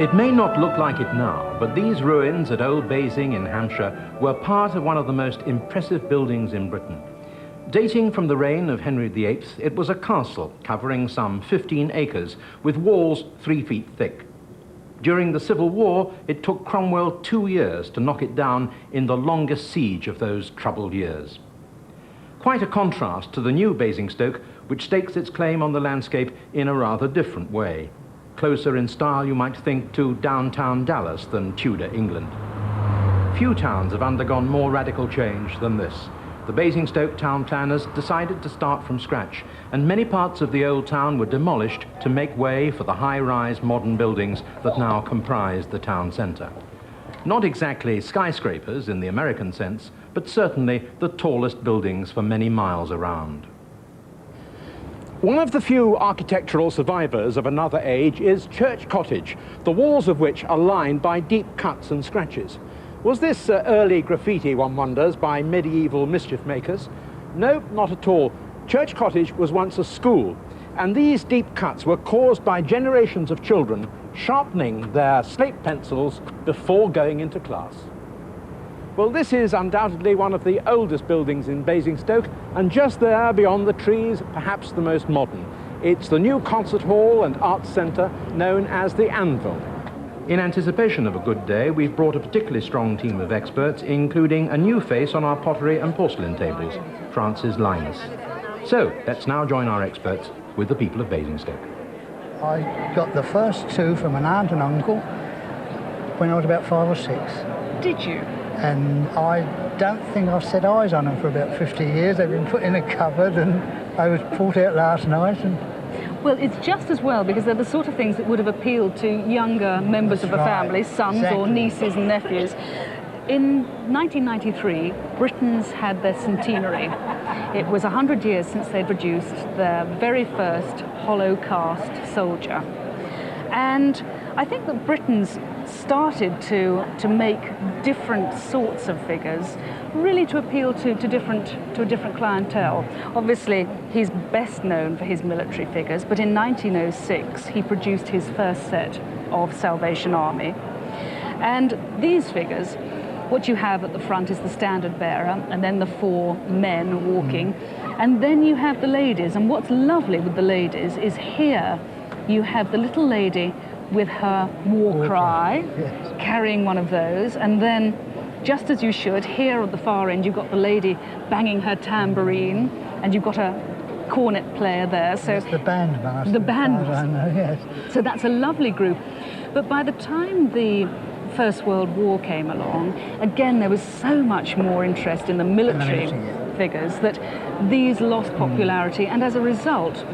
It may not look like it now, but these ruins at Old Basing in Hampshire were part of one of the most impressive buildings in Britain. Dating from the reign of Henry VIII, it was a castle covering some 15 acres with walls 3 feet thick. During the Civil War, it took Cromwell 2 years to knock it down in the longest siege of those troubled years. Quite a contrast to the new Basingstoke, which stakes its claim on the landscape in a rather different way. Closer in style, you might think, to downtown Dallas than Tudor England. Few towns have undergone more radical change than this. The Basingstoke town planners decided to start from scratch, and many parts of the old town were demolished to make way for the high-rise modern buildings that now comprise the town centre. Not exactly skyscrapers in the American sense, but certainly the tallest buildings for many miles around. One of the few architectural survivors of another age is Church Cottage, the walls of which are lined by deep cuts and scratches. Was this early graffiti, one wonders, by medieval mischief makers? No, not at all. Church Cottage was once a school, and these deep cuts were caused by generations of children sharpening their slate pencils before going into class. Well, this is undoubtedly one of the oldest buildings in Basingstoke, and just there, beyond the trees, perhaps the most modern. It's the new concert hall and arts centre known as the Anvil. In anticipation of a good day, we've brought a particularly strong team of experts, including a new face on our pottery and porcelain tables, Francis Linus. So, let's now join our experts with the people of Basingstoke. I got the first two from an aunt and uncle when I was about 5 or 6. Did you? And I don't think I've set eyes on them for about 50 years. They've been put in a cupboard, and I was pulled out last night. And well, it's just as well, because they're the sort of things that would have appealed to younger members of a family, sons or nieces and nephews. In 1993, Britain's had their centenary. It was 100 years since they produced their very first hollow cast soldier. And I think that Britain's started to make different sorts of figures, really to appeal to a different clientele. Obviously, he's best known for his military figures, but in 1906 he produced his first set of Salvation Army. And these figures, what you have at the front is the standard bearer, and then the 4 men walking, and then you have the ladies. And what's lovely with the ladies is here you have the little lady with her war cry, yes, carrying one of those, and then, just as you should, here at the far end you've got the lady banging her tambourine, and you've got a cornet player there. So it's the bandmaster. The bandmaster. I know, yes. So that's a lovely group. But by the time the First World War came along, again there was so much more interest in the military figures that these lost popularity, and as a result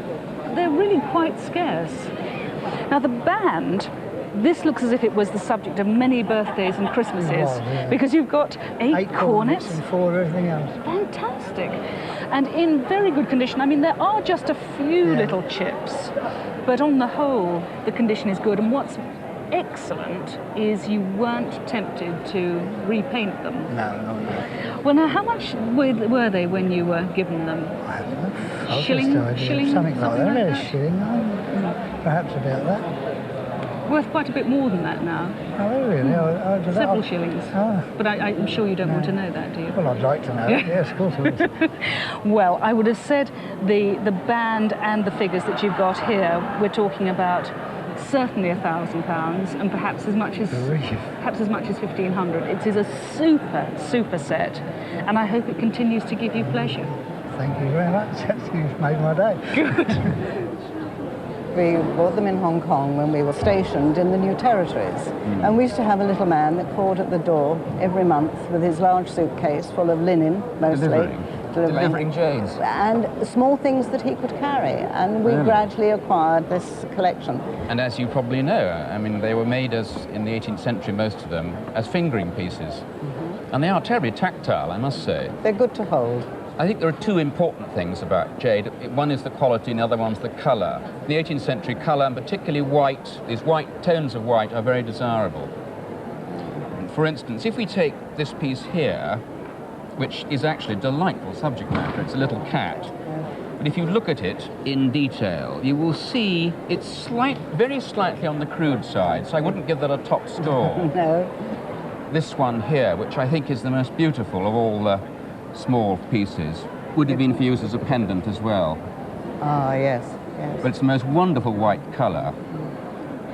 they're really quite scarce. Now the band, this looks as if it was the subject of many birthdays and Christmases, because you've got 8 cornets and 4 everything else. Fantastic. And in very good condition. I mean, there are just a few little chips, but on the whole the condition is good. And what's excellent is you weren't tempted to repaint them. No. Well, now, how much were they when you were given them? I don't know. Shilling? Something like that. A shilling, perhaps about that. Worth quite a bit more than that now. Oh, really? Several shillings. Oh. But I'm sure you don't want to know that, do you? Well, I'd like to know it. Yes, of course I would. Well, I would have said the band and the figures that you've got here, we're talking about certainly £1,000, and perhaps as much as 1,500. It is a super set, and I hope it continues to give you pleasure. Thank you very much. You've made my day. Good. We bought them in Hong Kong when we were stationed in the new territories. And we used to have a little man that called at the door every month with his large suitcase full of linen, mostly. Delivering Janes. And small things that he could carry. And we gradually acquired this collection. And as you probably know, I mean, they were made as, in the 18th century, most of them, as fingering pieces. And they are terribly tactile, I must say. They're good to hold. I think there are 2 important things about jade. One is the quality, and the other one's the colour. The 18th century colour, and particularly white, these white tones of white are very desirable. For instance, if we take this piece here, which is actually a delightful subject matter, it's a little cat, But if you look at it in detail, you will see it's very slightly on the crude side, so I wouldn't give that a top score. No. This one here, which I think is the most beautiful of all the small pieces, would have been for use as a pendant as well. Ah, yes, yes. But it's the most wonderful white colour.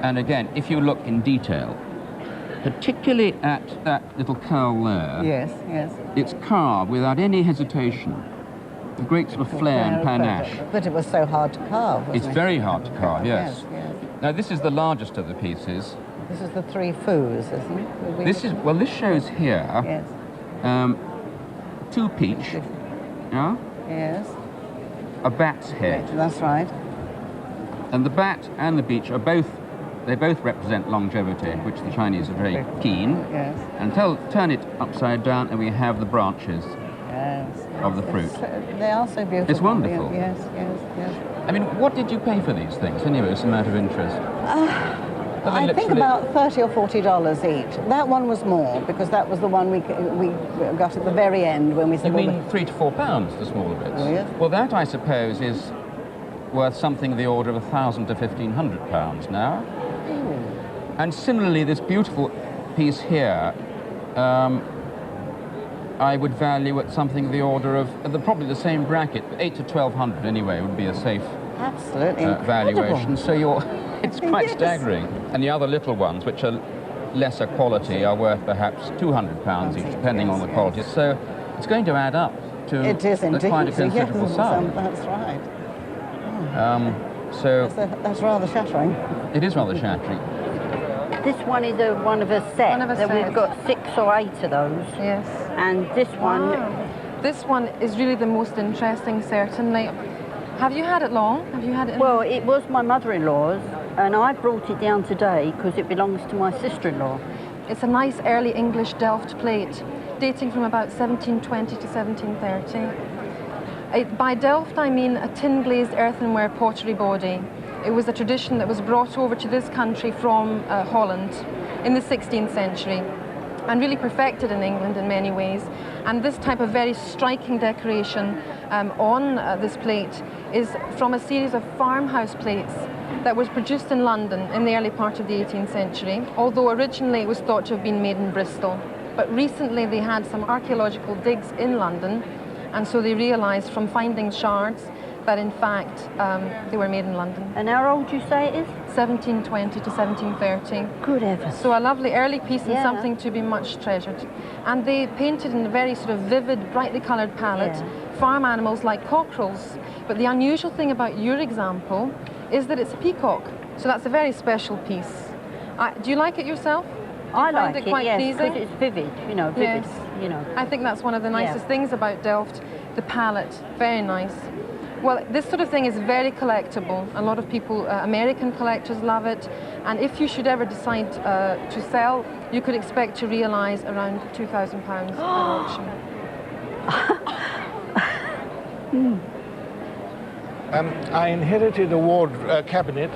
And again, if you look in detail, particularly at that little curl there, Yes, yes. it's carved without any hesitation. A great sort of flair and panache. But it was so hard to carve, wasn't It's it? very hard to carve, yes. Yes, yes. Now, this is the largest of the pieces. This is the three foos, isn't it? Well, this shows here Yes, 2 peach, yeah, yes. a bat's head. That's right. And the bat and the beech are both represent longevity, which the Chinese are very keen. Yes, And turn it upside down and we have the branches yes. of the fruit. They are so beautiful. It's wonderful. Yes, yes, yes. I mean, what did you pay for these things anyway? It's a matter of interest. I think about $30 or $40 each. That one was more because that was the one we got at the very end when we said. You mean £3 to £4, the smaller bits? Oh, yes. Well, that I suppose is worth something in the order of £1,000 to £1,500 now. And similarly, this beautiful piece here, I would value at something the order of probably the same bracket, $800 to £1,200 anyway would be a safe Absolutely valuation. So it's quite Yes. staggering. And the other little ones, which are lesser quality, are worth perhaps £200 each, depending on the quality. So it's going to add up to It is indeed. quite a considerable Yes, sum. That's right. So That's rather shattering. it is rather shattering. This one is one of a set. One of a that set. We've got 6 or 8 of those. Yes. And this one, This one is really the most interesting, certainly. Have you had it long? Have you had it? well, it was my mother-in-law's, and I brought it down today because it belongs to my sister-in-law. It's a nice early English Delft plate, dating from about 1720 to 1730. By Delft, I mean a tin-glazed earthenware pottery body. It was a tradition that was brought over to this country from Holland in the 16th century and really perfected in England in many ways. And this type of very striking decoration on this plate is from a series of farmhouse plates that was produced in London in the early part of the 18th century, although originally it was thought to have been made in Bristol. But recently they had some archaeological digs in London, and so they realised from finding shards that in fact they were made in London. And how old do you say it is? 1720 to 1730. Good heavens. So a lovely early piece and Yeah. something to be much treasured. And they painted in a very sort of vivid, brightly coloured palette, farm animals like cockerels. But the unusual thing about your example is that it's a peacock. So that's a very special piece. Do you like it yourself? I find like it quite yes, pleasing? because it's vivid, vivid, Yes. I think that's one of the nicest things about Delft, the palette, very nice. Well, this sort of thing is very collectible. A lot of people, American collectors love it. And if you should ever decide to sell, you could expect to realise around £2,000 at auction. I inherited a cabinet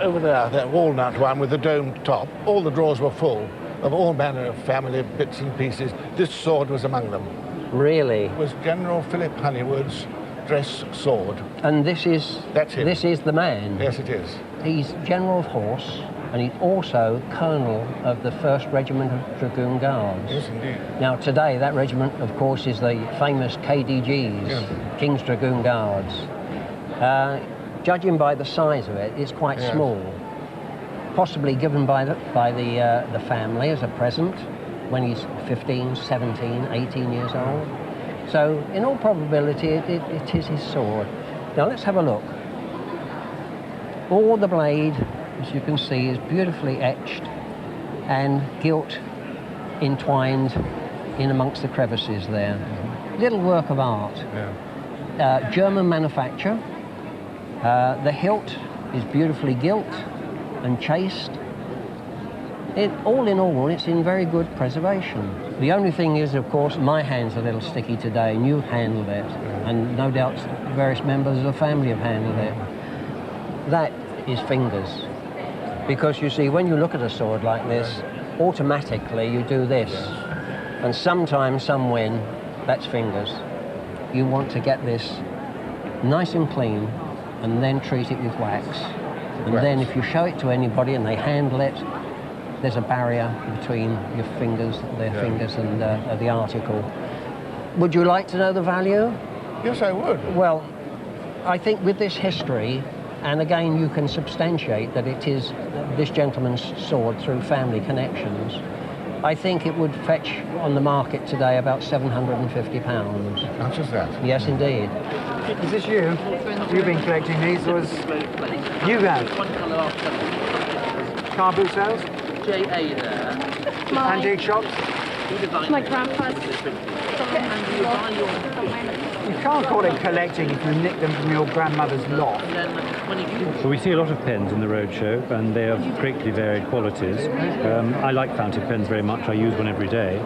over there, that walnut one with the domed top. All the drawers were full of all manner of family bits and pieces. This sword was among them. Really? It was General Philip Honeywood's dress sword. And this is... That's him. This is the man. Yes, it is. He's General of Horse, and he's also Colonel of the 1st Regiment of Dragoon Guards. Yes, indeed. Now, today, that regiment, of course, is the famous KDGs, King's Dragoon Guards. Judging by the size of it, it's quite small. Possibly given by the family as a present when he's 15, 17, 18 years old. So, in all probability, it is his sword. Now, let's have a look. All the blade, as you can see, is beautifully etched and gilt entwined in amongst the crevices there. Little work of art. German manufacture. The hilt is beautifully gilt and chased. All in all, it's in very good preservation. The only thing is, of course, my hand's a little sticky today, and you've handled it, and no doubt various members of the family have handled it. That is fingers. Because you see, when you look at a sword like this, automatically you do this. And sometimes, that's fingers. You want to get this nice and clean, and then treat it with wax. And then if you show it to anybody and they handle it, there's a barrier between your fingers, their fingers, and the article. Would you like to know the value? Yes, I would. Well, I think with this history, and again you can substantiate that it is this gentleman's sword through family connections, I think it would fetch on the market today about £750. Much as that? Yes, indeed. Is this you? You've been collecting these, or is... You have? Car boot sales? JA there. Antique shops? My grandpa's. You can't call it collecting if you nick them from your grandmother's loft. Well, we see a lot of pens in the Roadshow, and they are of greatly varied qualities. I like fountain pens very much. I use one every day.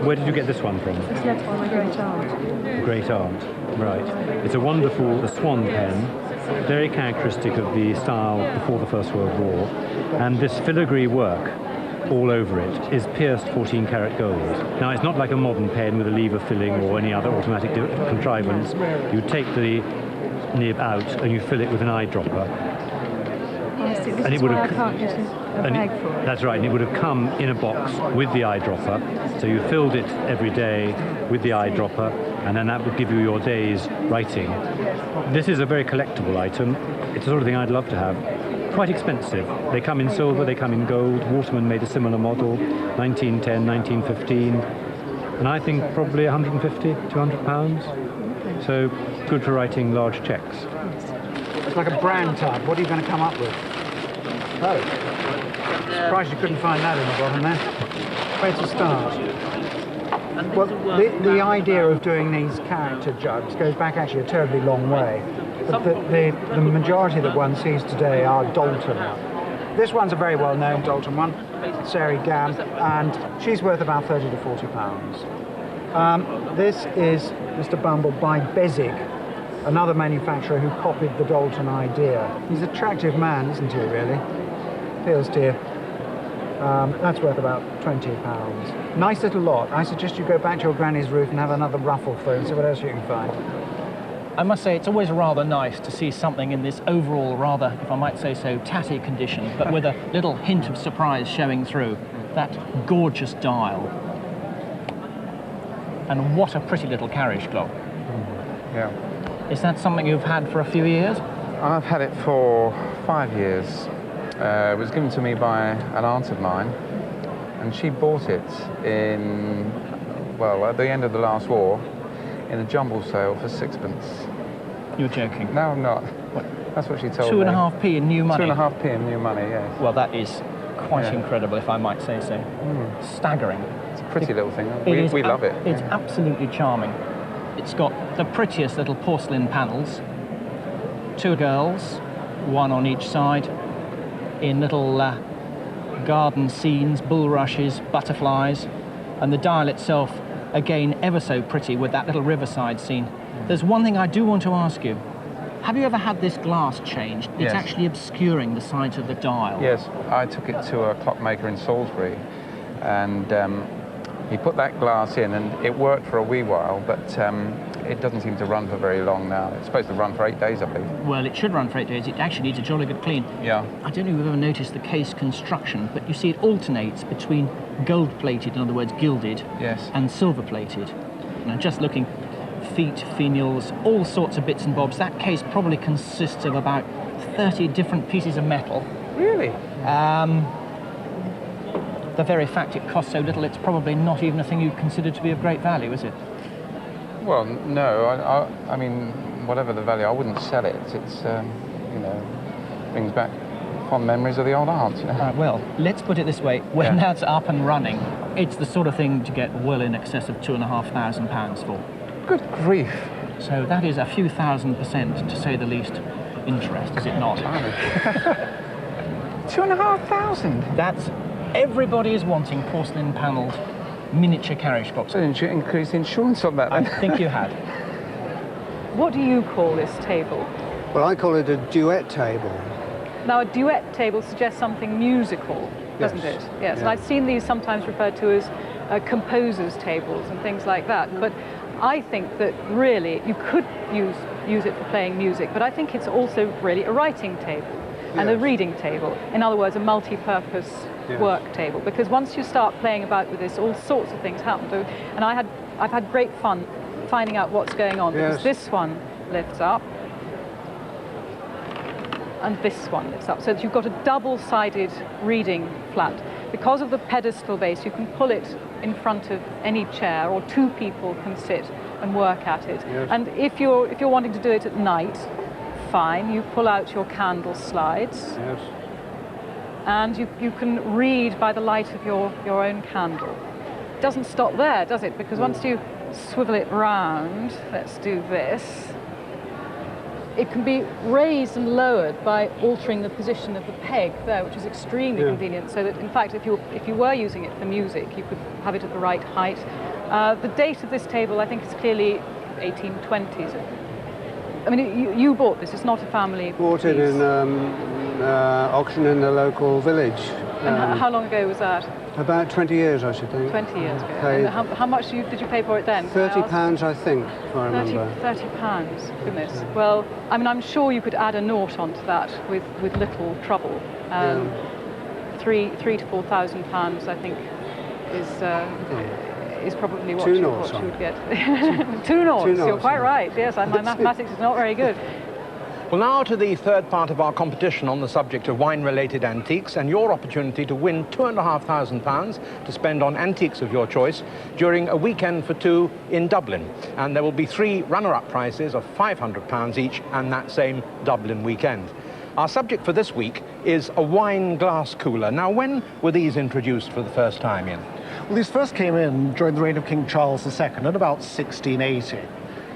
Where did you get this one from? It's left by my great aunt. Great aunt, right. It's a wonderful swan pen, very characteristic of the style before the First World War. And this filigree work all over it is pierced 14-karat gold. Now, it's not like a modern pen with a lever filling or any other automatic contrivance. You take the nib out and you fill it with an eyedropper. And it would have, I can't use a bag for it. That's right, and it would have come in a box with the eyedropper. So you filled it every day with the eyedropper, and then that would give you your day's writing. This is a very collectible item. It's the sort of thing I'd love to have. Quite expensive. They come in silver, they come in gold. Waterman made a similar model, 1910, 1915. And I think probably 150, 200 pounds. So good for writing large checks. It's like a brand tub. What are you going to come up with? Oh. Surprised you couldn't find that in the bottom there. Where to start? Well, the idea of doing these character jugs goes back actually a terribly long way. But the majority of the ones sees today are Dalton. This one's a very well-known Dalton one, Sarah Gam, and she's worth about 30 to 40 pounds. This is Mr. Bumble by Besig, another manufacturer who copied the Dalton idea. He's an attractive man, isn't he, really? Appeals to you. That's worth about 20 pounds. Nice little lot. I suggest you go back to your granny's roof and have another ruffle through and see what else you can find. I must say, it's always rather nice to see something in this overall rather, if I might say so, tatty condition, but with a little hint of surprise showing through. That gorgeous dial. And what a pretty little carriage clock. Yeah. Is that something you've had for a few years? I've had it for 5 years. It was given to me by an aunt of mine, and she bought it in, well, at the end of the last war, in a jumble sale for sixpence. You're joking? No, I'm not. What? That's what she told me. 2.5p in new money? 2.5p in new money, yes. Well, that is quite incredible, if I might say so. Staggering. It's a pretty little thing. We love it. It's absolutely charming. It's got the prettiest little porcelain panels, 2 girls, one on each side, in little garden scenes, bulrushes, butterflies, and the dial itself, again, ever so pretty with that little riverside scene. There's one thing I do want to ask you. Have you ever had this glass changed? It's actually obscuring the sides of the dial. Yes, I took it to a clockmaker in Salisbury, and he put that glass in, and it worked for a wee while, but it doesn't seem to run for very long now. It's supposed to run for 8 days, I believe. Well, it should run for 8 days. It actually needs a jolly good clean. Yeah. I don't know if you've ever noticed the case construction, but you see it alternates between gold-plated, in other words, gilded, and silver-plated. Now, just looking, feet, finials, all sorts of bits and bobs. That case probably consists of about 30 different pieces of metal. Really? The very fact it costs so little, it's probably not even a thing you'd consider to be of great value, is it? Well, no. I mean, whatever the value, I wouldn't sell it. It's, you know, brings back fond memories of the old aunt, you know. Well, let's put it this way. When that's up and running, it's the sort of thing to get well in excess of £2,500 for. Good grief. So that is a few %, to say the least, interest, is it not? 2,500? That's... Everybody is wanting porcelain panelled miniature carriage clocks. So didn't you increase the insurance on that then? I think you had. What do you call this table? Well, I call it a duet table. Now, a duet table suggests something musical, doesn't it? Yes, and I've seen these sometimes referred to as composers' tables and things like that. But I think that really you could use it for playing music, but I think it's also really a writing table and a reading table. In other words, a multi-purpose work table. Because once you start playing about with this, all sorts of things happen. And I've had great fun finding out what's going on. Because this one lifts up, and this one lifts up. So that you've got a double-sided reading flat. Because of the pedestal base, you can pull it in front of any chair, or two people can sit and work at it. And if you're wanting to do it at night, fine, you pull out your candle slides, and you can read by the light of your own candle. It doesn't stop there, does it? Because once you swivel it round, let's do this, it can be raised and lowered by altering the position of the peg there, which is extremely convenient, so that in fact if you were using it for music, you could have it at the right height. The date of this table, I think, is clearly 1820s. I mean, you bought this, it's not a family Bought it in auction in the local village. And how long ago was that? About 20 years, I should think. 20 years ago. And how much did you pay for it then? £30, I think, if I remember. £30, goodness. Well, I mean, I'm sure you could add a naught onto that with little trouble. £3,000 to £4,000, I think, is probably what you would get. Two noughts, you're quite right. Yes, my mathematics is not very good. Well, now to the third part of our competition on the subject of wine-related antiques, and your opportunity to win £2,500 to spend on antiques of your choice during a weekend for two in Dublin. And there will be 3 runner-up prizes of £500 each, and that same Dublin weekend. Our subject for this week is a wine glass cooler. Now, when were these introduced for the first time, Ian? Well, these first came in during the reign of King Charles II in about 1680.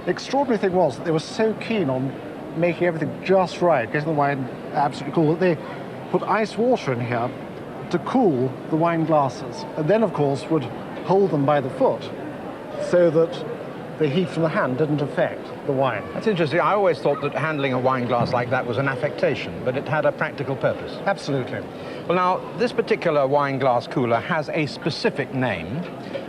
The extraordinary thing was that they were so keen on making everything just right, getting the wine absolutely cool, that they put ice water in here to cool the wine glasses, and then, of course, would hold them by the foot so that the heat from the hand didn't affect the wine. That's interesting. I always thought that handling a wine glass like that was an affectation, but it had a practical purpose. Absolutely. Well, now, this particular wine glass cooler has a specific name.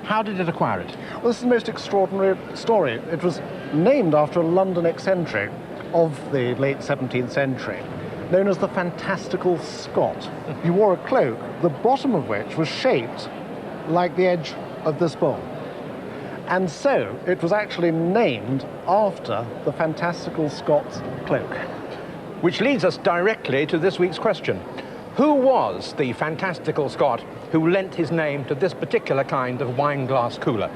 How did it acquire it? Well, this is the most extraordinary story. It was named after a London eccentric of the late 17th century, known as the Fantastical Scot. He wore a cloak, the bottom of which was shaped like the edge of this bowl. And so it was actually named after the Fantastical Scot's cloak. Which leads us directly to this week's question. Who was the Fantastical Scot who lent his name to this particular kind of wine glass cooler?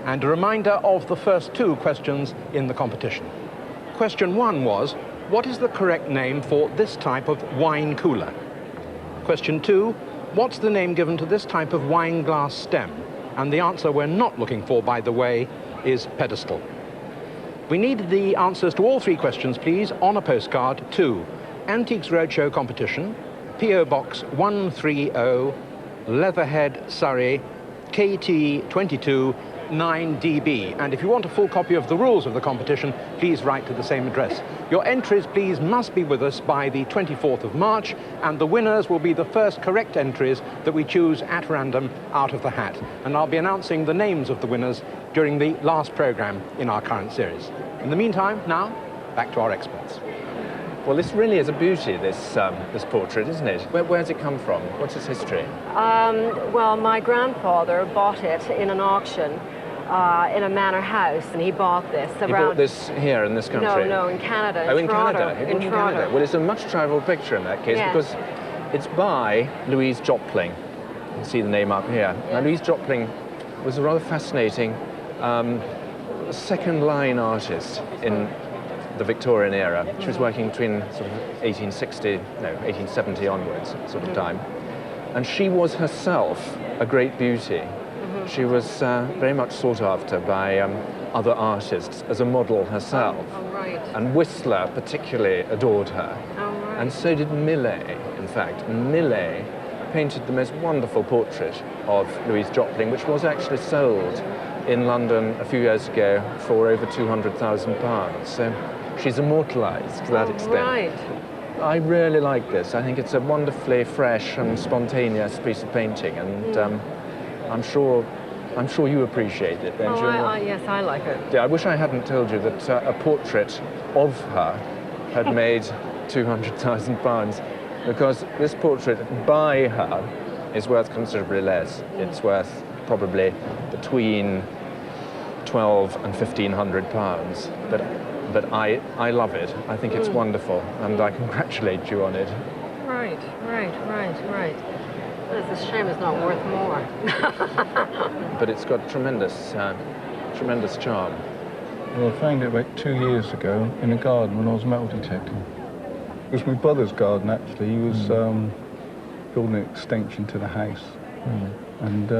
And a reminder of the first 2 questions in the competition. Question 1 was, what is the correct name for this type of wine cooler? Question 2, what's the name given to this type of wine glass stem? And the answer we're not looking for, by the way, is pedestal. We need the answers to all 3 questions, please, on a postcard to Antiques Roadshow Competition, P.O. Box 130, Leatherhead, Surrey, KT 22 9DB. And if you want a full copy of the rules of the competition, please write to the same address. Your entries, please, must be with us by the 24th of March, and the winners will be the first correct entries that we choose at random out of the hat. And I'll be announcing the names of the winners during the last programme in our current series. In the meantime, now, back to our experts. Well, this really is a beauty, this portrait, isn't it? Where does it come from? What's its history? Well, my grandfather bought it in an auction in a manor house, and he bought this around... He bought this here in this country? No, in Canada. In Canada. He bought it in Canada. Well, it's a much-travelled picture in that case, because it's by Louise Jopling. You can see the name up here. Yes. Now, Louise Jopling was a rather fascinating second-line artist in the Victorian era. She was working between sort of 1870 onwards, sort of time. And she was herself a great beauty. She was very much sought after by other artists as a model herself. And Whistler particularly adored her. And so did Millet, in fact. And Millet painted the most wonderful portrait of Louise Jopling, which was actually sold in London a few years ago for over £200,000. So she's immortalised to that extent. I really like this. I think it's a wonderfully fresh and spontaneous piece of painting, and I'm sure I'm sure you appreciate it, don't you? Yes, I like it. Yeah, I wish I hadn't told you that a portrait of her had made £200,000, because this portrait by her is worth considerably less. It's worth probably between £1,200 and £1,500. But I love it. I think it's wonderful, and I congratulate you on it. Right. It's a shame it's not worth more. But it's got tremendous charm. Well, I found it about 2 years ago in a garden when I was metal detecting. It was my brother's garden, actually. He was building an extension to the house. And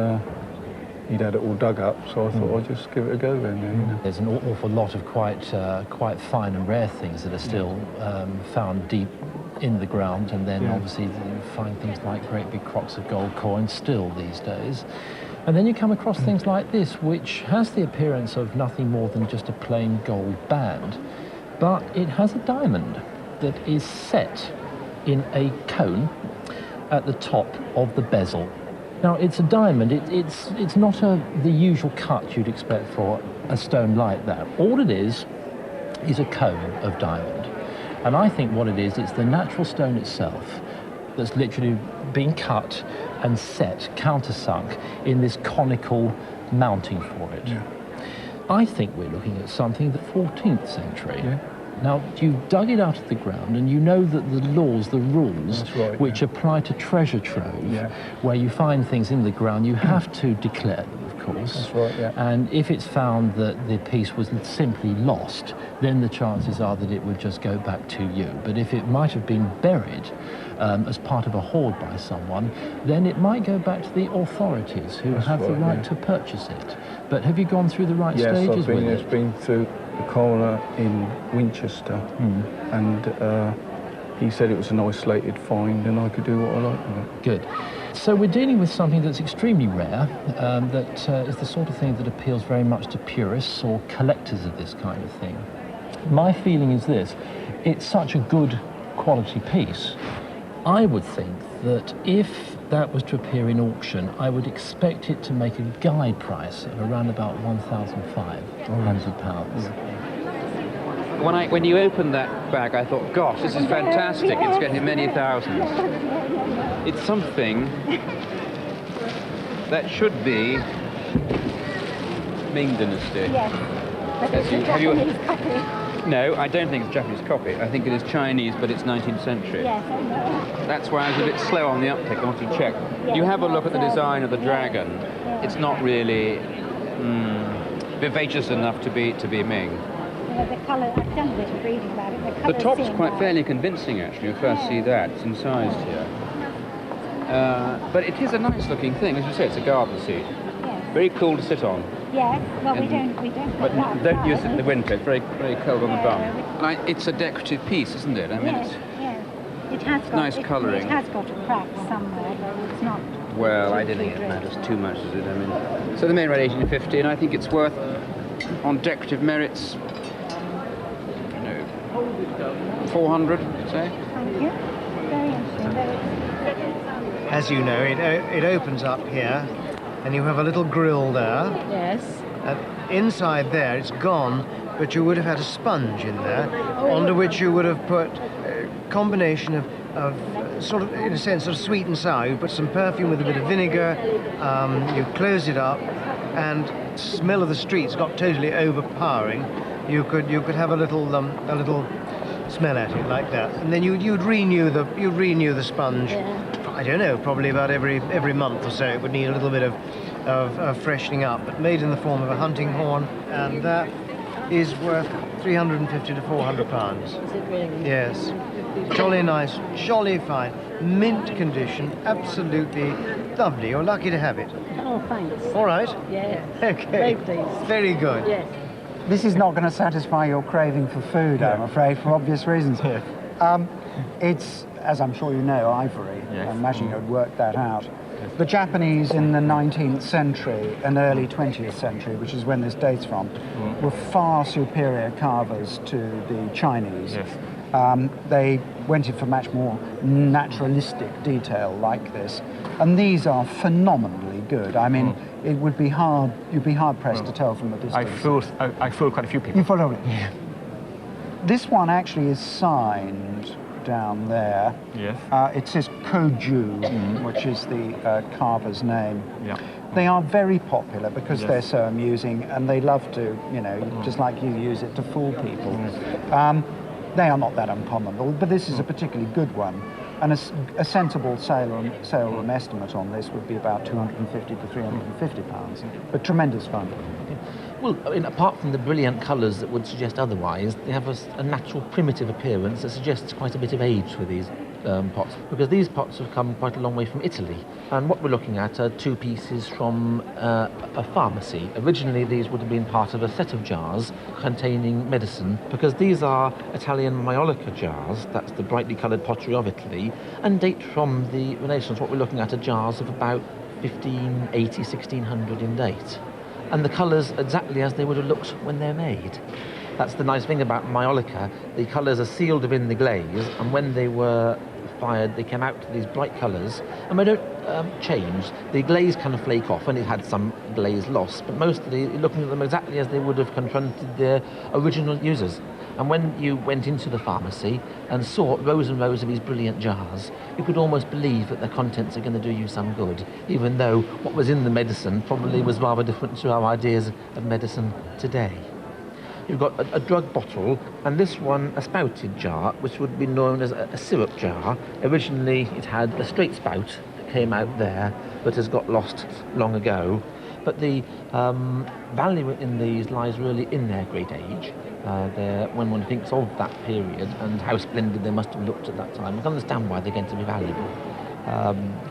he'd had it all dug up, so I thought I'd just give it a go then. You know. There's an awful lot of quite fine and rare things that are still found deep in the ground, and then obviously you find things like great big crocks of gold coins still these days. And then you come across things like this, which has the appearance of nothing more than just a plain gold band, but it has a diamond that is set in a cone at the top of the bezel. Now, it's a diamond. It's not the usual cut you'd expect for a stone like that. All it is a cone of diamond. And I think what it is, it's the natural stone itself that's literally been cut and set, countersunk, in this conical mounting for it. Yeah. I think we're looking at something the 14th century. Yeah. Now, you've dug it out of the ground, and you know that the laws, the rules, which apply to treasure trove, where you find things in the ground, you have to declare them, of course. That's right, yeah. And if it's found that the piece was simply lost, then the chances are that it would just go back to you. But if it might have been buried as part of a hoard by someone, then it might go back to the authorities who have the right to purchase it. But have you gone through the right stages with it? Yes, I've been through the coroner in Winchester, and he said it was an isolated find and I could do what I like with it. Good. So we're dealing with something that's extremely rare, that is the sort of thing that appeals very much to purists or collectors of this kind of thing. My feeling is this: it's such a good quality piece. I would think that if that was to appear in auction, I would expect it to make a guide price of around about £1,500. When you opened that bag, I thought, gosh, this is fantastic. It's getting many thousands. It's something that should be Ming Dynasty. Yes. Have you No, I don't think it's a Japanese copy. I think it is Chinese, but it's 19th century. Yes. That's why I was a bit slow on the uptake. I want to check. Yes. You have a look at the design of the dragon. Yes. It's not really vivacious enough to be Ming. The colour, I've done a bit of reading about it. The top's quite fairly convincing, actually. You first see that. It's incised here. But it is a nice-looking thing. As you say, it's a garden seat. Yes. Very cool to sit on. Yes. Well, we don't. But don't use it in the winter. It's very, very cold on the bum. It's a decorative piece, isn't it? I mean, yes. It has got nice colouring. It has got a crack somewhere, but it's not. Well, I don't think it matters too much, does it? I mean, so the main rate 1850, and I think it's worth, on decorative merits, 400, say. Thank you. Very interesting. As you know, it opens up here, and you have a little grill there. Yes. Inside there, it's gone, but you would have had a sponge in there, onto which you would have put a combination of sort of, in a sense, sort of sweet and sour. You put some perfume with a bit of vinegar, you close it up, and the smell of the streets got totally overpowering. You could have a little smell at it like that, and then you'd renew the sponge. Yeah. I don't know, probably about every month or so. It would need a little bit of freshening up, but made in the form of a hunting horn, and that is worth £350 to £400. Is it really? Yes, jolly nice, jolly fine, mint condition, absolutely lovely. You're lucky to have it. Oh, thanks. All right. Yeah. Okay. Very pleased. Very good. Yes. This is not going to satisfy your craving for food, I'm afraid, for obvious reasons. It's, as I'm sure you know, ivory. Yes. I imagine you'd worked that out. The Japanese in the 19th century and early 20th century, which is when this dates from, were far superior carvers to the Chinese. Yes. They went in for much more naturalistic detail like this. And these are phenomenally good. I mean, it would be hard, you'd be hard pressed to tell from a distance. I fooled quite a few people. You followed it? Yeah. This one actually is signed down there. Yes. It says Koju, which is the carver's name. Yeah. They are very popular because they're so amusing, and they love to, you know, just like you, use it to fool people. They are not that uncommon, but this is a particularly good one. And a sensible sale room estimate on this would be about 250 to 350 pounds, but tremendous fun. Well, I mean, apart from the brilliant colours that would suggest otherwise, they have a natural primitive appearance that suggests quite a bit of age for these pots, because these pots have come quite a long way from Italy. And what we're looking at are two pieces from a pharmacy. Originally, these would have been part of a set of jars containing medicine, because these are Italian Maiolica jars, that's the brightly coloured pottery of Italy, and date from the Renaissance. What we're looking at are jars of about 1580, 1600 in date. And the colours exactly as they would have looked when they're made. That's the nice thing about Maiolica. The colours are sealed within the glaze, and when they were fired, they came out to these bright colours, and they don't change. The glaze kind of flake off, and it had some glaze loss, but mostly looking at them exactly as they would have confronted their original users. And when you went into the pharmacy and saw rows and rows of these brilliant jars, you could almost believe that the contents are going to do you some good, even though what was in the medicine probably was rather different to our ideas of medicine today. You've got a drug bottle, and this one a spouted jar, which would be known as a syrup jar. Originally it had a straight spout that came out there, but has got lost long ago. But the value in these lies really in their great age. When one thinks of that period and how splendid they must have looked at that time, you can understand why they're going to be valuable.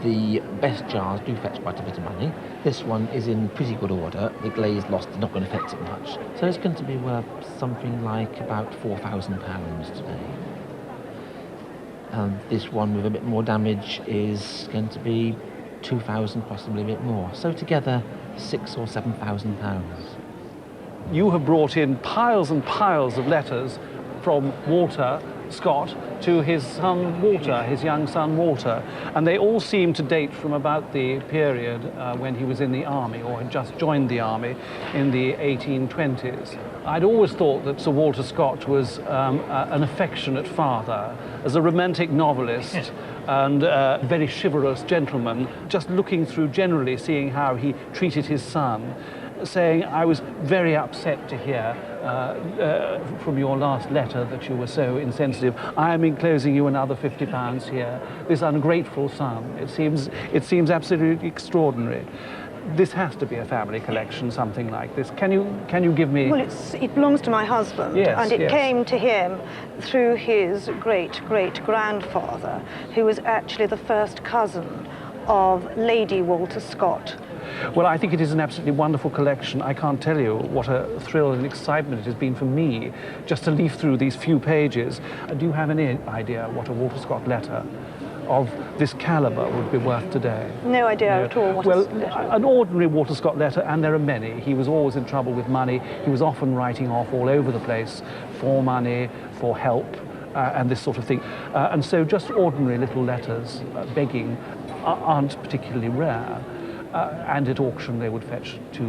The best jars do fetch quite a bit of money. This one is in pretty good order. The glaze lost is not going to affect it much. So it's going to be worth something like about £4,000 today. This one with a bit more damage is going to be £2,000, possibly a bit more. So together, £6,000 or £7,000. You have brought in piles and piles of letters from Walter Scott to his son Walter, his young son Walter, and they all seem to date from about the period when he was in the army or had just joined the army in the 1820s. I'd always thought that Sir Walter Scott was an affectionate father, as a romantic novelist and a very chivalrous gentleman, just looking through generally, seeing how he treated his son, saying, I was very upset to hear from your last letter that you were so insensitive. I am enclosing you another £50 here. This ungrateful son. It seems absolutely extraordinary. This has to be a family collection, something like this. Can you give me... Well, it belongs to my husband, and it came to him through his great-great-grandfather, who was actually the first cousin of Lady Walter Scott. Well, I think it is an absolutely wonderful collection. I can't tell you what a thrill and excitement it has been for me just to leaf through these few pages. Do you have any idea what a Walter Scott letter of this calibre would be worth today? No idea at all. Well, an ordinary Walter Scott letter, and there are many. He was always in trouble with money. He was often writing off all over the place for money, for help, and this sort of thing. And so just ordinary little letters begging aren't particularly rare. And at auction they would fetch to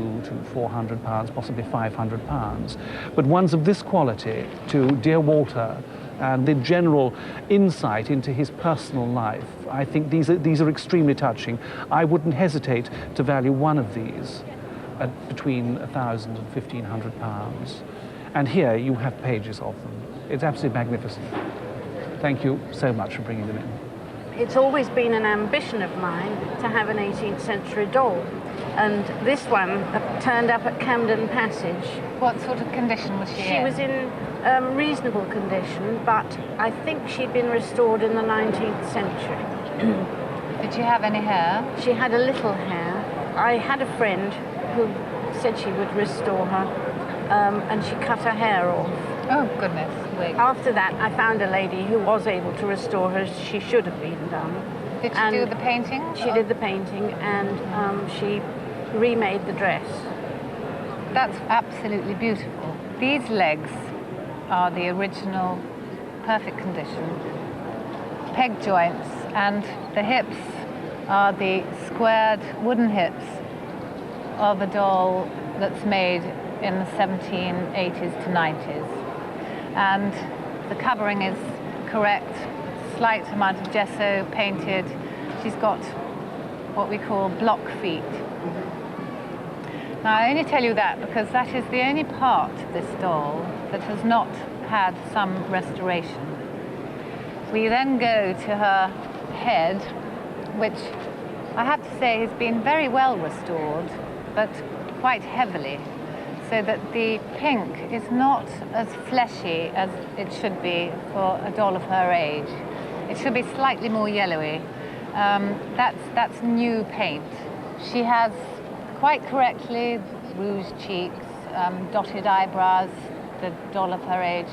£400, possibly £500. But ones of this quality to dear Walter and the general insight into his personal life, I think these are extremely touching. I wouldn't hesitate to value one of these at between £1,000 and £1,500. And here you have pages of them. It's absolutely magnificent. Thank you so much for bringing them in. It's always been an ambition of mine to have an 18th century doll, and this one turned up at Camden Passage. What sort of condition was she in? She was in reasonable condition, but I think she'd been restored in the 19th century. Did she have any hair? She had a little hair. I had a friend who said she would restore her, and she cut her hair off. Oh, goodness. After that, I found a lady who was able to restore her. She should have been done. Did she do the painting? She did the painting, and she remade the dress. That's absolutely beautiful. These legs are the original perfect condition. Peg joints, and the hips are the squared wooden hips of a doll that's made in the 1780s to 90s. And the covering is correct, slight amount of gesso painted. She's got what we call block feet. Now, I only tell you that because that is the only part of this doll that has not had some restoration. We then go to her head, which I have to say has been very well restored, but quite heavily, so that the pink is not as fleshy as it should be for a doll of her age. It should be slightly more yellowy. That's new paint. She has quite correctly rouged cheeks, dotted eyebrows, the doll of her age.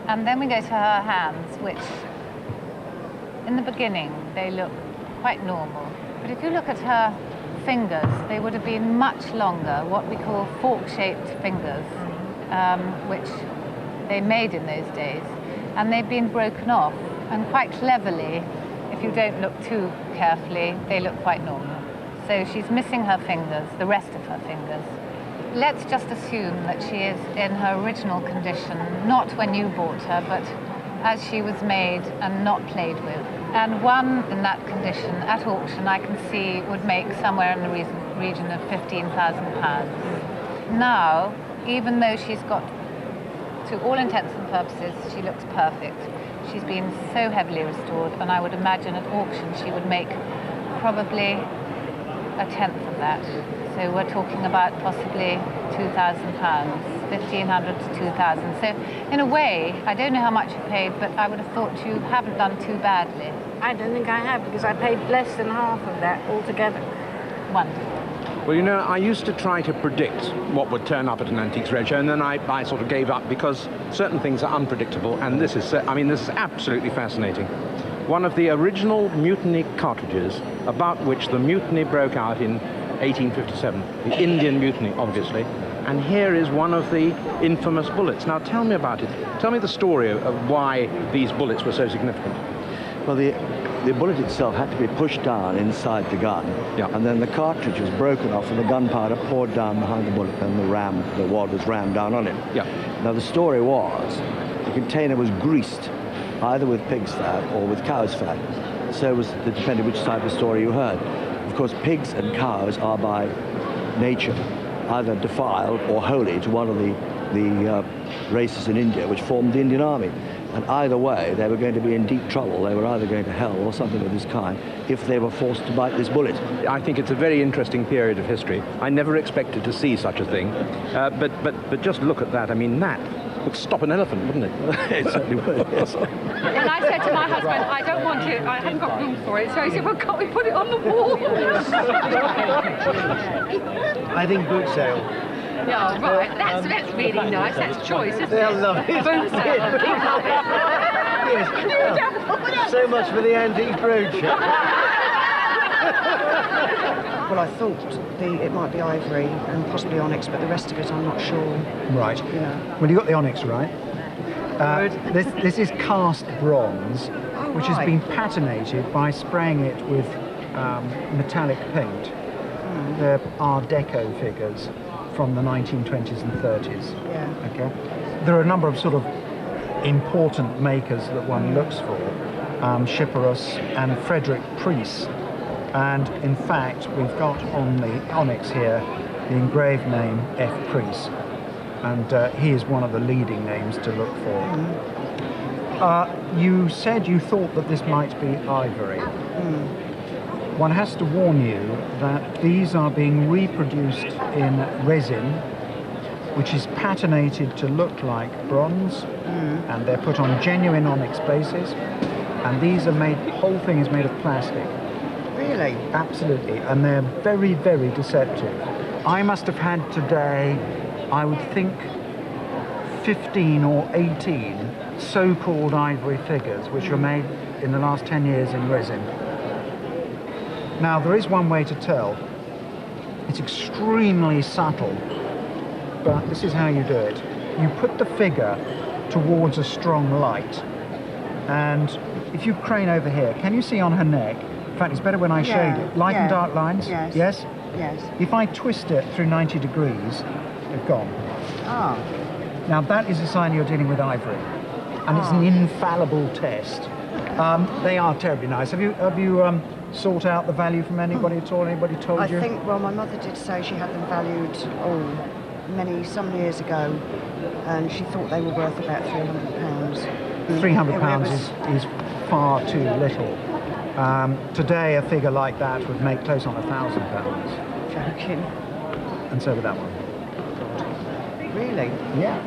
And then we go to her hands, which in the beginning they look quite normal. But if you look at her fingers, they would have been much longer, what we call fork-shaped fingers, which they made in those days. And they've been broken off, and quite cleverly, if you don't look too carefully, they look quite normal. So she's missing her fingers, the rest of her fingers. Let's just assume that she is in her original condition, not when you bought her, but as she was made and not played with. And one in that condition at auction I can see would make somewhere in the region of £15,000. Now, even though she's got, to all intents and purposes, she looks perfect. She's been so heavily restored, and I would imagine at auction she would make probably a tenth of that. So we're talking about possibly £2,000, 1,500 to 2,000. So in a way, I don't know how much you paid, but I would have thought you haven't done too badly. I don't think I have, because I paid less than half of that altogether. Wonderful. Well, you know, I used to try to predict what would turn up at an antiques roadshow, and then I sort of gave up because certain things are unpredictable, and this is absolutely fascinating. One of the original mutiny cartridges, about which the mutiny broke out in 1857, the Indian Mutiny, obviously, and here is one of the infamous bullets. Now, tell me about it. Tell me the story of why these bullets were so significant. Well, the bullet itself had to be pushed down inside the gun, and then the cartridge was broken off and the gunpowder poured down behind the bullet, and the wad was rammed down on it. Now, the story was the container was greased either with pig's fat or with cow's fat. So it was, it depended which side of the story you heard. Of course, pigs and cows are by nature either defiled or holy to one of the races in India which formed the Indian Army. And either way, they were going to be in deep trouble. They were either going to hell or something of this kind if they were forced to bite this bullet. I think it's a very interesting period of history. I never expected to see such a thing. But just look at that. I mean, that would stop an elephant, wouldn't it? It certainly would, yes. And I said to my husband, I don't want it, I haven't got room for it. So he said, well, can't we put it on the wall? I think boot sale. Yeah, right. That's really nice. That's choice, isn't it? They'll love it. Boot sale. Yes. So much for the Antiques Roadshow. Well, I thought it might be ivory and possibly onyx, but the rest of it I'm not sure. Right. Yeah. Well, you got the onyx right. This is cast bronze, which has been patinated by spraying it with metallic paint. They're Art Deco figures from the 1920s and 30s. Yeah. Okay. There are a number of sort of important makers that one looks for, Schipperus and Frederick Preece. And in fact, we've got on the onyx here the engraved name F. Preece, and he is one of the leading names to look for. You said you thought that this might be ivory. One has to warn you that these are being reproduced in resin, which is patinated to look like bronze, and they're put on genuine onyx bases, and these are made, the whole thing is made of plastic. Really? Absolutely, and they're very, very deceptive. I must have had today, I would think, 15 or 18 so-called ivory figures, which were made in the last 10 years in resin. Now, there is one way to tell. It's extremely subtle, but this is how you do it. You put the figure towards a strong light, And if you crane over here, can you see on her neck? In fact, it's better when I shade it. Light and dark lines? Yes. Yes? Yes. If I twist it through 90 degrees, they've gone. Ah. Now that is a sign you're dealing with ivory. And it's an infallible test. They are terribly nice. Have you sought out the value from anybody at all? Anybody told you? I think, well, my mother did say she had them valued, some years ago, and she thought they were worth about £300. £300 is far too little. Today, a figure like that would make close on £1,000. Joking. And so would that one. Really? Yeah.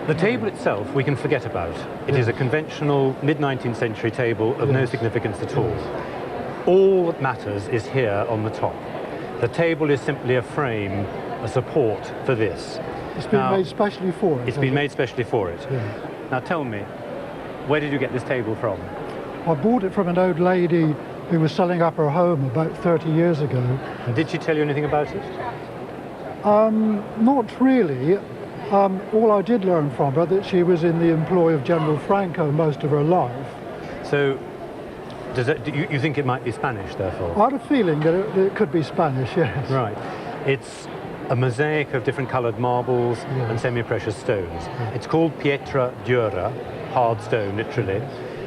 The table itself we can forget about. It is a conventional mid-19th century table of no significance at all. All that matters is here on the top. The table is simply a frame, a support for this. It's been made specially for it. It's been made specially for it. Yeah. Now tell me, where did you get this table from? I bought it from an old lady who was selling up her home about 30 years ago. And did she tell you anything about it? Not really. All I did learn from her that she was in the employ of General Franco most of her life. So, do you think it might be Spanish, therefore? I had a feeling that it could be Spanish, yes. Right. It's a mosaic of different coloured marbles and semi-precious stones. It's called pietra dura, hard stone, literally.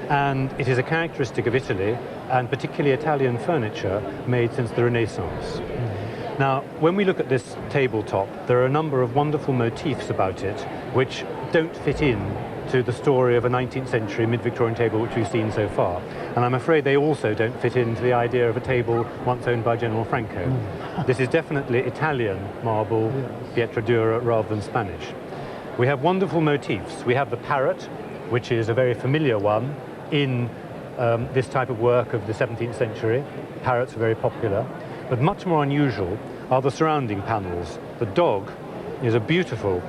And it is a characteristic of Italy, and particularly Italian furniture made since the Renaissance. Now, when we look at this tabletop, there are a number of wonderful motifs about it which don't fit in to the story of a 19th century mid-Victorian table which we've seen so far. And I'm afraid they also don't fit into the idea of a table once owned by General Franco. This is definitely Italian marble, pietra dura, rather than Spanish. We have wonderful motifs. We have the parrot, which is a very familiar one in this type of work of the 17th century. Parrots are very popular. But much more unusual are the surrounding panels. The dog is a beautiful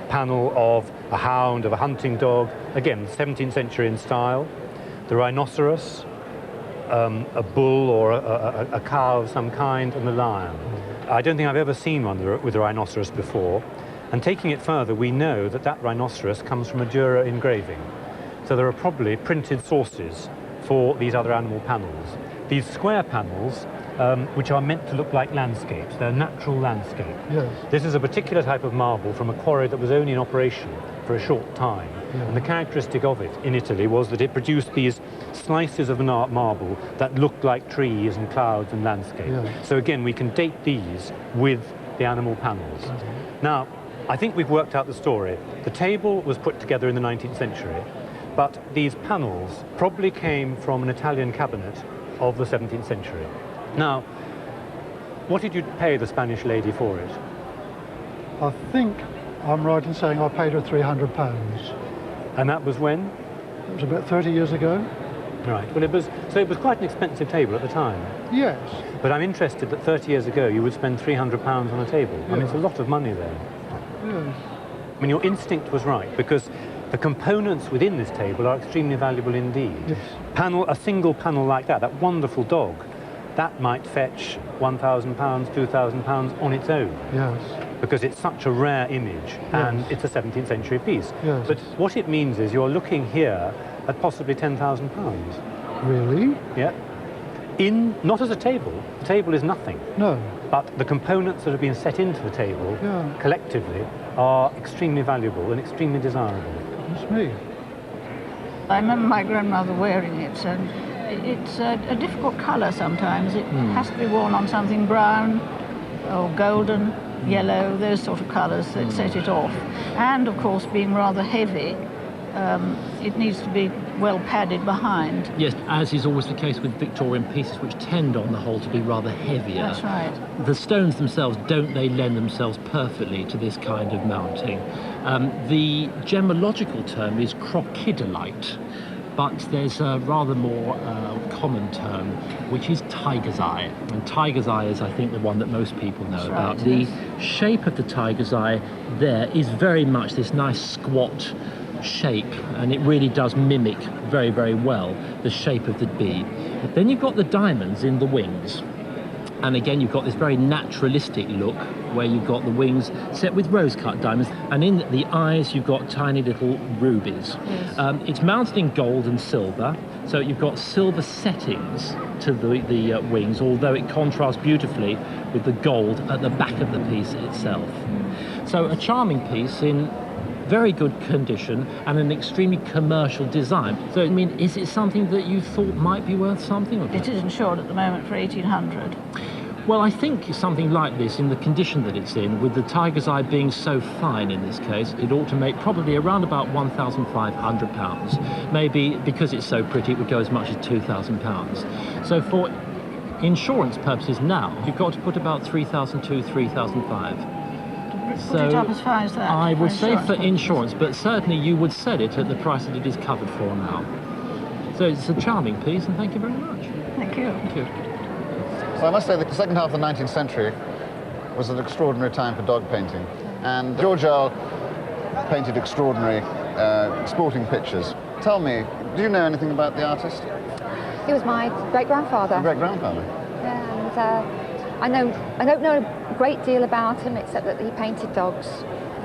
panel of a hound, of a hunting dog, again, 17th century in style. The rhinoceros, a bull or a cow of some kind, and the lion. I don't think I've ever seen one with a rhinoceros before. And taking it further, we know that that rhinoceros comes from a Dura engraving. So there are probably printed sources for these other animal panels. These square panels, which are meant to look like landscapes. They're natural landscape. Yes. This is a particular type of marble from a quarry that was only in operation for a short time. Yeah. And the characteristic of it in Italy was that it produced these slices of an art marble that looked like trees and clouds and landscape. Yeah. So again, we can date these with the animal panels. Now, I think we've worked out the story. The table was put together in the 19th century, but these panels probably came from an Italian cabinet of the 17th century. Now, what did you pay the Spanish lady for it? I think I'm right in saying I paid her £300. And that was when? It was about 30 years ago. Right. Well, it was quite an expensive table at the time. Yes. But I'm interested that 30 years ago you would spend £300 on a table. I mean, it's a lot of money then. Yes. I mean, your instinct was right, because the components within this table are extremely valuable indeed. Yes. A single panel like that wonderful dog, that might fetch £1,000, £2,000 on its own. Yes. Because it's such a rare image, and it's a 17th century piece. Yes. But what it means is you're looking here at possibly £10,000. Really? Yeah. Not as a table. The table is nothing. No. But the components that have been set into the table, collectively, are extremely valuable and extremely desirable. That's me. I remember my grandmother wearing it, and it's a difficult colour sometimes. It has to be worn on something brown or golden, yellow, those sort of colours that set it off. And, of course, being rather heavy, it needs to be well padded behind. Yes, as is always the case with Victorian pieces, which tend on the whole to be rather heavier. That's right. The stones themselves, don't they lend themselves perfectly to this kind of mounting? The gemological term is crocodilite, but there's a rather more common term, which is tiger's eye. And tiger's eye is, I think, the one that most people know about. The shape of the tiger's eye there is very much this nice squat shape, and it really does mimic very, very well the shape of the bee. But then you've got the diamonds in the wings, And again, you've got this very naturalistic look where you've got the wings set with rose-cut diamonds, and in the eyes you've got tiny little rubies. Yes. It's mounted in gold and silver, so you've got silver settings to the wings, although it contrasts beautifully with the gold at the back of the piece itself. So a charming piece in very good condition and an extremely commercial design. So, I mean, is it something that you thought might be worth something? It is insured at the moment for 1,800. Well, I think something like this, in the condition that it's in, with the tiger's eye being so fine in this case, it ought to make probably around about £1,500. Maybe, because it's so pretty, it would go as much as £2,000. So for insurance purposes now, you've got to put about £3,200, £3,500. Put it up as far as that. I would say for insurance, but certainly you would sell it at the price that it is covered for now. So it's a charming piece, and thank you very much. Thank you. Thank you. So I must say that the second half of the 19th century was an extraordinary time for dog painting. And George Earle painted extraordinary sporting pictures. Tell me, do you know anything about the artist? He was my great-grandfather. Your great-grandfather? Yeah, and I don't know a great deal about him except that he painted dogs.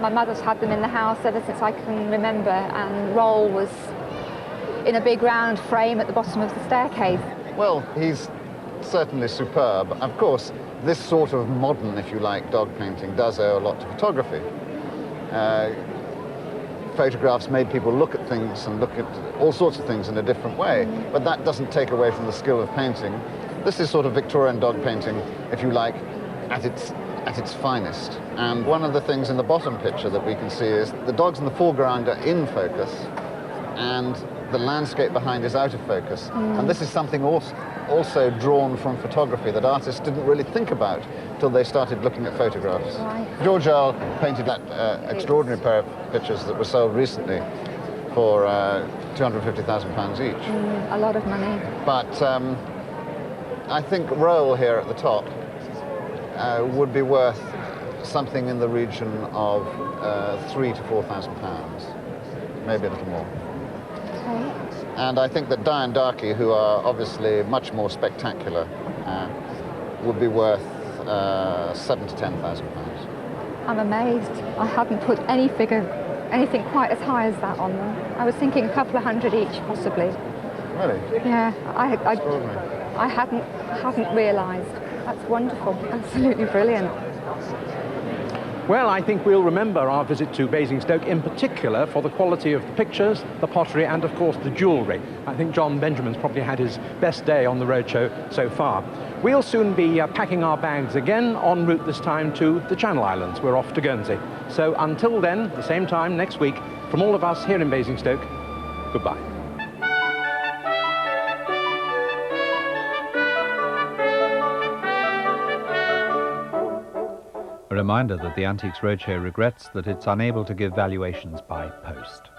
My mother's had them in the house ever since I can remember, and Roll was in a big round frame at the bottom of the staircase. Well, he's certainly superb. Of course, this sort of modern, if you like, dog painting does owe a lot to photography. Photographs made people look at things and look at all sorts of things in a different way, but that doesn't take away from the skill of painting. This is sort of Victorian dog painting, if you like, at its finest. And one of the things in the bottom picture that we can see is the dogs in the foreground are in focus and the landscape behind is out of focus. And this is something also drawn from photography that artists didn't really think about till they started looking at photographs. Right. George Earle painted that extraordinary pair of pictures that were sold recently for £250,000 each. A lot of money. But I think Roll here at the top would be worth something in the region of £3,000 to £4,000, maybe a little more. Okay. And I think that Diane Darkey, who are obviously much more spectacular, would be worth £7,000 to £10,000. I'm amazed. I hadn't put anything quite as high as that on them. I was thinking a couple of hundred each, possibly. Really? Yeah, I hadn't realised. That's wonderful, absolutely brilliant. Well, I think we'll remember our visit to Basingstoke in particular for the quality of the pictures, the pottery, and of course the jewellery. I think John Benjamin's probably had his best day on the roadshow so far. We'll soon be packing our bags again, en route this time to the Channel Islands. We're off to Guernsey. So until then, the same time next week, from all of us here in Basingstoke, goodbye. A reminder that the Antiques Roadshow regrets that it's unable to give valuations by post.